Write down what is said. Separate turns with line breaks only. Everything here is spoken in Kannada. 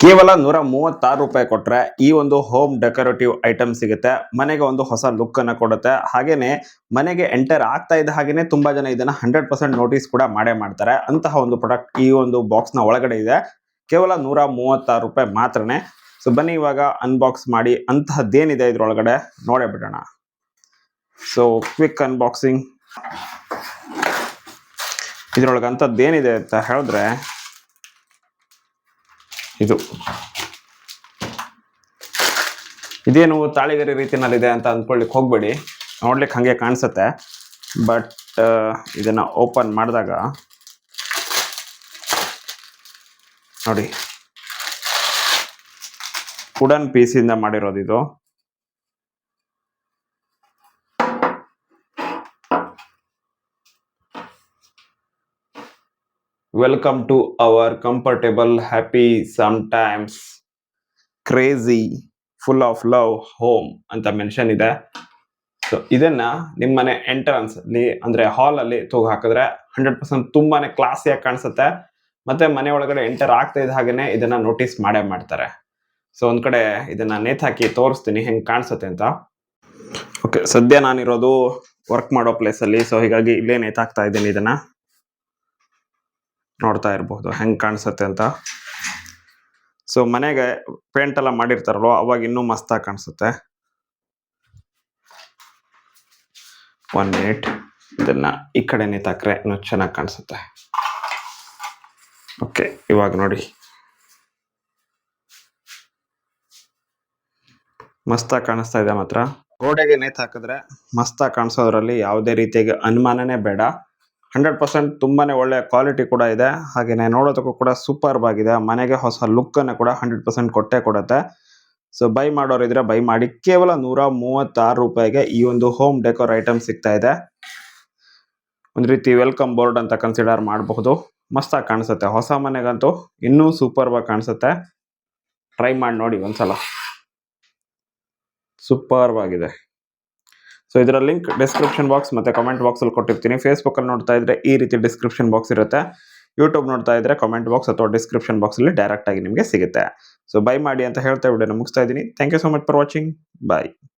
ಕೇವಲ 136 ರೂಪಾಯಿ ಕೊಟ್ರೆ ಈ ಒಂದು ಹೋಮ್ ಡೆಕೋರೇಟಿವ್ ಐಟಮ್ ಸಿಗುತ್ತೆ. ಮನೆಗೆ ಒಂದು ಹೊಸ ಲುಕ್ ಅನ್ನ ಕೊಡುತ್ತೆ. ಹಾಗೇನೆ ಮನೆಗೆ ಎಂಟರ್ ಆಗ್ತಾ ಇದ್ದ ಹಾಗೇನೆ ತುಂಬಾ ಜನ ಇದನ್ನ 100% ನೋಟಿಸ್ ಕೂಡ ಮಾಡೇ ಮಾಡ್ತಾರೆ. ಅಂತಹ ಒಂದು ಪ್ರಾಡಕ್ಟ್ ಈ ಒಂದು ಬಾಕ್ಸ್ ನ ಒಳಗಡೆ ಇದೆ. ಕೇವಲ 136 ರೂಪಾಯಿ ಮಾತ್ರನೇ. ಸೊ ಬನ್ನಿ ಇವಾಗ ಅನ್ಬಾಕ್ಸ್ ಮಾಡಿ ಅಂತಹದ್ದೇನಿದೆ ಇದ್ರೊಳಗಡೆ ನೋಡೇ ಬಿಡೋಣ. So quick unboxing. ಇದ್ರೊಳಗೆ ಅಂತದ್ದೇನಿದೆ ಅಂತ ಹೇಳಿದ್ರೆ ಇದೇನು ತಾಳಿಗರಿ ರೀತಿನಲ್ಲಿದೆ ಅಂತ ಅಂದ್ಕೊಳ್ಳಿಕ್ಕೆ ಹೋಗ್ಬೇಡಿ. ನೋಡ್ಲಿಕ್ಕೆ ಹಂಗೆ ಕಾಣಿಸುತ್ತೆ, ಬಟ್ ಇದನ್ನ ಓಪನ್ ಮಾಡಿದಾಗ ನೋಡಿ, ವುಡನ್ ಪೀಸಿಂದ ಮಾಡಿರೋದು ಇದು. Welcome to our comfortable happy sometimes crazy full of love home ಅಂತ ಮೆನ್ಷನ್ ಇದೆ. ಸೊ ಇದನ್ನ ನಿಮ್ಮನೆ ಎಂಟ್ರನ್ಸ್ ಅಲ್ಲಿ ಅಂದ್ರೆ ಹಾಲ್ ಅಲ್ಲಿ ತೂಗು ಹಾಕಿದ್ರೆ 100% ತುಂಬಾನೇ ಕ್ಲಾಸಿಯಾಗಿ ಕಾಣಿಸುತ್ತೆ. ಮತ್ತೆ ಮನೆ ಒಳಗಡೆ ಎಂಟರ್ ಆಗ್ತಾ ಇದ್ದ ಹಾಗೇನೆ ಇದನ್ನ ನೋಟಿಸ್ ಮಾಡೇ ಮಾಡ್ತಾರೆ. ಸೊ ಒಂದ್ ಕಡೆ ಇದನ್ನ ನೇತಾಕಿ ತೋರಿಸ್ತೀನಿ ಹೆಂಗ್ ಕಾಣಿಸುತ್ತೆ ಅಂತ. ಓಕೆ, ಸದ್ಯ ನಾನಿರೋದು ವರ್ಕ್ ಮಾಡೋ ಪ್ಲೇಸ್ ಅಲ್ಲಿ, ಸೊ ಹೀಗಾಗಿ ಇಲ್ಲೇ ನೇತಾಕ್ತಾ ಇದ್ದೀನಿ. ಇದನ್ನ ನೋಡ್ತಾ ಇರಬಹುದು ಹೆಂಗ್ ಕಾಣಿಸುತ್ತೆ ಅಂತ. ಸೊ ಮನೆಗೆ ಪೇಂಟ್ ಎಲ್ಲ ಮಾಡಿರ್ತಾರಲ್ವ, ಅವಾಗ ಇನ್ನೂ ಮಸ್ತಾಗಿ ಕಾಣಿಸುತ್ತೆ. 1 ಮಿನಿಟ್, ಇದನ್ನ ಈ ಕಡೆ ನೇತಾಕ್ರೆ ಇನ್ನೂ ಚೆನ್ನಾಗಿ ಕಾಣಿಸುತ್ತೆ. ಓಕೆ, ಇವಾಗ ನೋಡಿ ಮಸ್ತಾಗಿ ಕಾಣಿಸ್ತಾ ಇದೆ. ಮಾತ್ರ ಗೋಡೆಗೆ ನೇತಾಕಿದ್ರೆ ಮಸ್ತಾಗಿ ಕಾಣಿಸೋದ್ರಲ್ಲಿ ಯಾವುದೇ ರೀತಿಯಾಗಿ ಅನುಮಾನನೇ ಬೇಡ. 100% ತುಂಬಾನೇ ಒಳ್ಳೆ ಕ್ವಾಲಿಟಿ ಕೂಡ ಇದೆ. ಹಾಗೇನೆ ನೋಡೋದಕ್ಕೂ ಕೂಡ ಸೂಪರ್ ಆಗಿದೆ. ಮನೆಗೆ ಹೊಸ ಲುಕ್ ಅನ್ನು ಕೂಡ 100% ಕೊಟ್ಟೆ ಕೊಡುತ್ತೆ. ಸೊ ಬೈ ಮಾಡೋರಿದ್ರೆ ಬೈ ಮಾಡಿ. ಕೇವಲ 136 ರೂಪಾಯಿಗೆ ಈ ಒಂದು ಹೋಮ್ ಡೆಕೋರ್ ಐಟಮ್ ಸಿಗ್ತಾ ಇದೆ. ಒಂದ್ ರೀತಿ ವೆಲ್ಕಮ್ ಬೋರ್ಡ್ ಅಂತ ಕನ್ಸಿಡರ್ ಮಾಡಬಹುದು. ಮಸ್ತಾಗಿ ಕಾಣಿಸುತ್ತೆ. ಹೊಸ ಮನೆಗಂತೂ ಇನ್ನೂ ಸೂಪರ್ ಆಗಿ ಕಾಣಿಸುತ್ತೆ. ಟ್ರೈ ಮಾಡಿ ನೋಡಿ ಒಂದ್ಸಲ, ಸೂಪರ್ ಆಗಿದೆ. ಸೊ ಇದರ ಲಿಂಕ್ ಡಿಸ್ಕ್ರಿಪ್ಷನ್ ಬಾಕ್ಸ್ ಮತ್ತೆ ಕಮೆಂಟ್ ಬಾಕ್ಸ್ ಅಲ್ಲಿ ಕೊಟ್ಟಿರ್ತೀನಿ. ಫೇಸ್ಬುಕ್ ಅಲ್ಲಿ ನೋಡ್ತಾ ಇದ್ರೆ ಈ ರೀತಿ ಡಿಸ್ಕ್ರಿಪ್ಷನ್ ಬಾಕ್ಸ್ ಇರುತ್ತೆ. ಯೂಟ್ಯೂಬ್ ನೋಡ್ತಾ ಇದ್ರೆ ಕಮೆಂಟ್ ಬಾಕ್ಸ್ ಅಥವಾ ಡಿಸ್ಕ್ರಿಪ್ಷನ್ ಬಾಕ್ಸ್ ಅಲ್ಲಿ ಡೈರೆಕ್ಟ್ ಆಗಿ ನಿಮಗೆ ಸಿಗುತ್ತೆ. ಸೊ ಬೈ ಮಾಡಿ ಅಂತ ಹೇಳ್ತಾ ವಿಡಿಯೋನ ಮುಗಿಸ್ತಾ ಇದ್ದೀನಿ. Thank you so much for watching. Bye.